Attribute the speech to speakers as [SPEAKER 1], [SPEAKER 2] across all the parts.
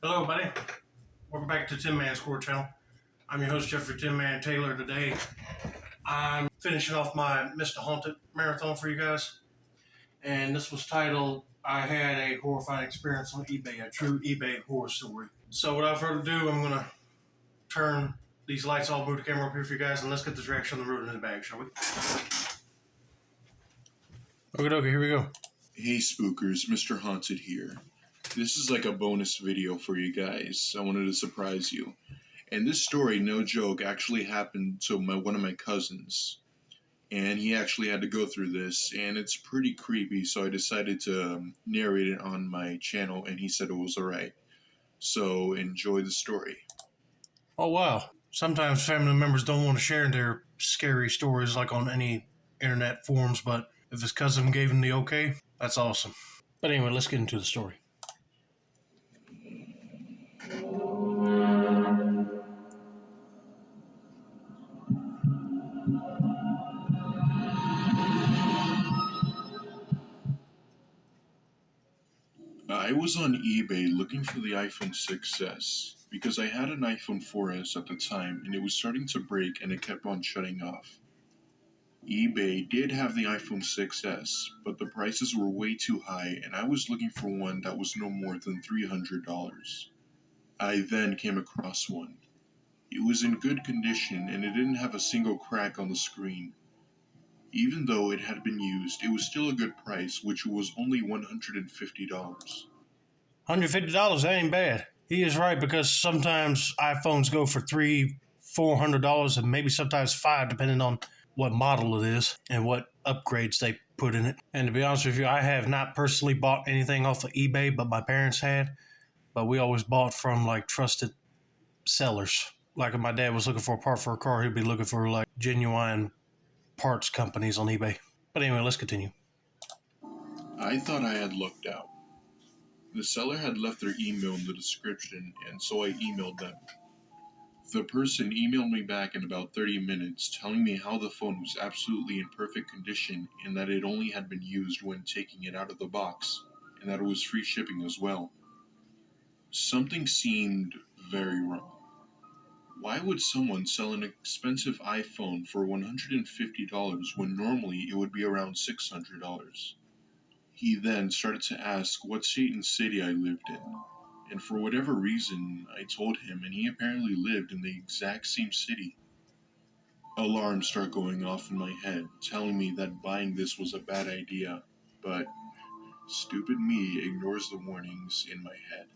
[SPEAKER 1] Hello, buddy. Welcome back to Tin Man's Core Channel. I'm your host, Jeffrey Tin Man Taylor. Today, I'm finishing off my Mr. Haunted marathon for you guys. And this was titled, I Had a Horrifying Experience on eBay, a true eBay horror story. So, without further ado, I'm going to turn these lights off, move the camera up here for you guys, and let's get this reaction on the road in the bag, shall we? Okay, here we go.
[SPEAKER 2] Hey spookers, Mr. Haunted here. This is like a bonus video for you guys. I wanted to surprise you. And this story, no joke, actually happened to one of my cousins. And he actually had to go through this, and it's pretty creepy, so I decided to narrate it on my channel, and he said it was alright. So enjoy the story.
[SPEAKER 1] Oh, wow. Sometimes family members don't want to share their scary stories like on any internet forums, but if his cousin gave him the okay, that's awesome. But anyway, let's get into the story.
[SPEAKER 2] I was on eBay looking for the iPhone 6s because I had an iPhone 4S at the time and it was starting to break and it kept on shutting off. eBay did have the iPhone 6s, but the prices were way too high and I was looking for one that was no more than $300. I then came across one. It was in good condition and it didn't have a single crack on the screen. Even though it had been used, it was still a good price, which was only $150.
[SPEAKER 1] $150, that ain't bad. He is right, because sometimes iPhones go for $300-$400 and maybe sometimes $500, depending on what model it is and what upgrades they put in it. And to be honest with you, I have not personally bought anything off of eBay, but my parents had. But we always bought from like trusted sellers. Like if my dad was looking for a part for a car, he'd be looking for like genuine parts companies on eBay. But anyway, let's continue.
[SPEAKER 2] I thought I had lucked out. The seller had left their email in the description, and so I emailed them. The person emailed me back in about 30 minutes, telling me how the phone was absolutely in perfect condition and that it only had been used when taking it out of the box, and that it was free shipping as well. Something seemed very wrong. Why would someone sell an expensive iPhone for $150 when normally it would be around $600? He then started to ask what state and city I lived in, and for whatever reason, I told him, and he apparently lived in the exact same city. Alarms start going off in my head, telling me that buying this was a bad idea, but stupid me ignores the warnings in my head.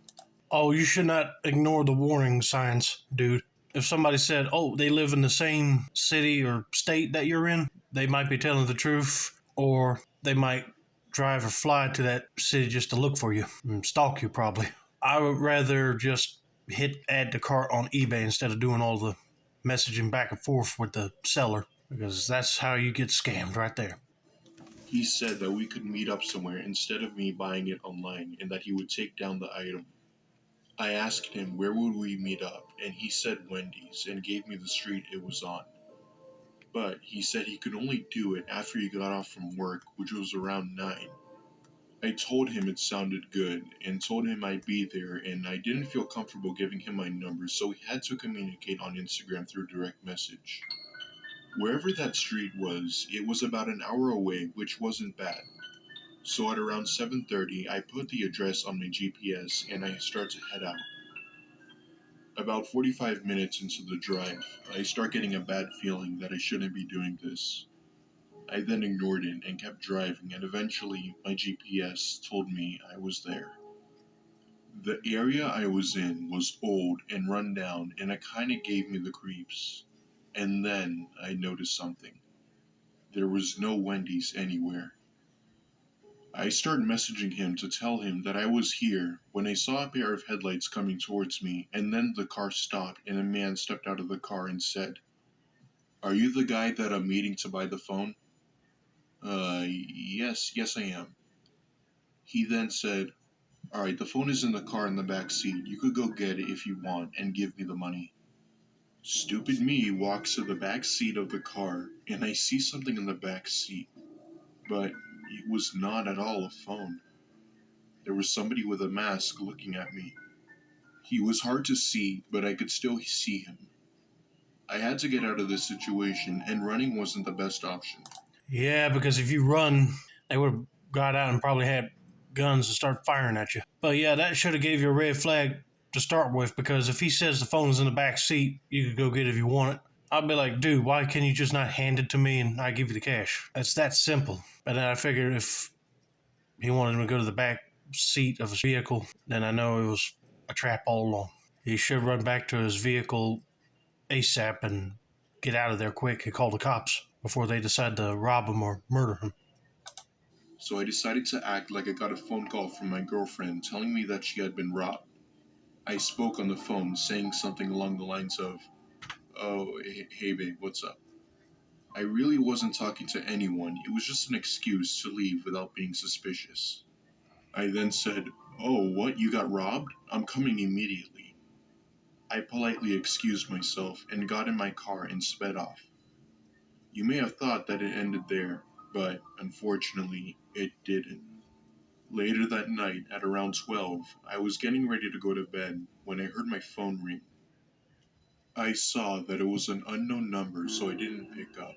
[SPEAKER 1] Oh, you should not ignore the warning signs, dude. If somebody said, oh, they live in the same city or state that you're in, they might be telling the truth, or they might drive or fly to that city just to look for you and stalk you, probably. I would rather just hit add to cart on eBay instead of doing all the messaging back and forth with the seller, because that's how you get scammed right there.
[SPEAKER 2] He said that we could meet up somewhere instead of me buying it online and that he would take down the item. I asked him where would we meet up, and he said Wendy's and gave me the street it was on. But he said he could only do it after he got off from work, which was around 9. I told him it sounded good and told him I'd be there, and I didn't feel comfortable giving him my number, so we had to communicate on Instagram through direct message. Wherever that street was, it was about an hour away, which wasn't bad. So at around 7:30, I put the address on my GPS and I start to head out. About 45 minutes into the drive, I start getting a bad feeling that I shouldn't be doing this. I then ignored it and kept driving, and eventually my GPS told me I was there. The area I was in was old and run down, and it kinda gave me the creeps. And then I noticed something. There was no Wendy's anywhere. I started messaging him to tell him that I was here when I saw a pair of headlights coming towards me, and then the car stopped and a man stepped out of the car and said, "Are you the guy that I'm meeting to buy the phone?" Yes I am. He then said, "Alright, the phone is in the car in the back seat. You could go get it if you want and give me the money." Stupid me walks to the back seat of the car and I see something in the back seat, but it was not at all a phone. There was somebody with a mask looking at me. He was hard to see, but I could still see him. I had to get out of this situation, and running wasn't the best option.
[SPEAKER 1] Yeah, because if you run, they would have got out and probably had guns and start firing at you. But yeah, that should have gave you a red flag to start with, because if he says the phone's in the back seat, you could go get it if you want it. I'd be like, dude, why can you just not hand it to me and I give you the cash? It's that simple. But then I figured if he wanted him to go to the back seat of his vehicle, then I know it was a trap all along. He should run back to his vehicle ASAP and get out of there quick and call the cops before they decide to rob him or murder him.
[SPEAKER 2] So I decided to act like I got a phone call from my girlfriend telling me that she had been robbed. I spoke on the phone, saying something along the lines of, "Oh, hey babe, what's up?" I really wasn't talking to anyone, it was just an excuse to leave without being suspicious. I then said, "Oh, what, you got robbed? I'm coming immediately." I politely excused myself and got in my car and sped off. You may have thought that it ended there, but unfortunately, it didn't. Later that night, at around 12, I was getting ready to go to bed when I heard my phone ring. I saw that it was an unknown number, so I didn't pick up,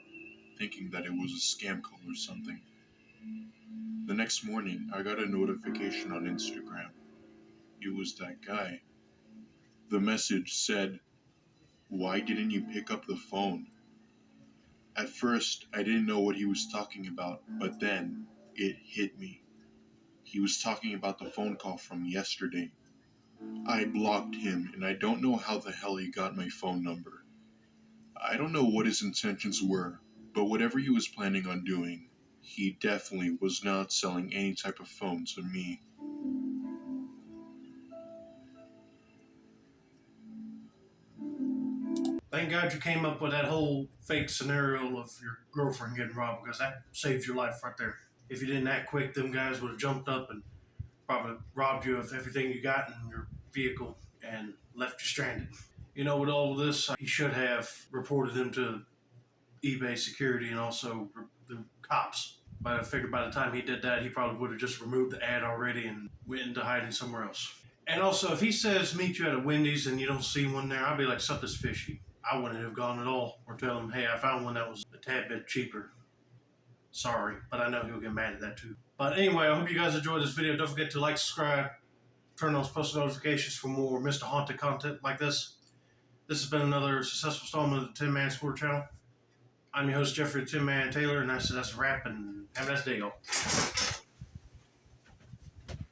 [SPEAKER 2] thinking that it was a scam call or something. The next morning, I got a notification on Instagram. It was that guy. The message said, "Why didn't you pick up the phone?" At first, I didn't know what he was talking about, but then it hit me. He was talking about the phone call from yesterday. I blocked him, and I don't know how the hell he got my phone number. I don't know what his intentions were, but whatever he was planning on doing, he definitely was not selling any type of phone to me.
[SPEAKER 1] Thank God you came up with that whole fake scenario of your girlfriend getting robbed, because that saved your life right there. If you didn't act quick, them guys would have jumped up and probably robbed you of everything you got in your vehicle and left you stranded. You know, with all of this, he should have reported them to eBay security and also the cops. But I figured by the time he did that, he probably would have just removed the ad already and went into hiding somewhere else. And also, if he says meet you at a Wendy's and you don't see one there, I'd be like, something's fishy. I wouldn't have gone at all. Or tell him, hey, I found one that was a tad bit cheaper. Sorry, but I know he'll get mad at that too. But anyway, I hope you guys enjoyed this video. Don't forget to like, subscribe, turn on post notifications for more Mr. Haunted content like this. This has been another successful installment of the Tin Man Sport Channel. I'm your host, Jeffrey the Tin Man Taylor, and that's a wrap, and have a nice day, y'all.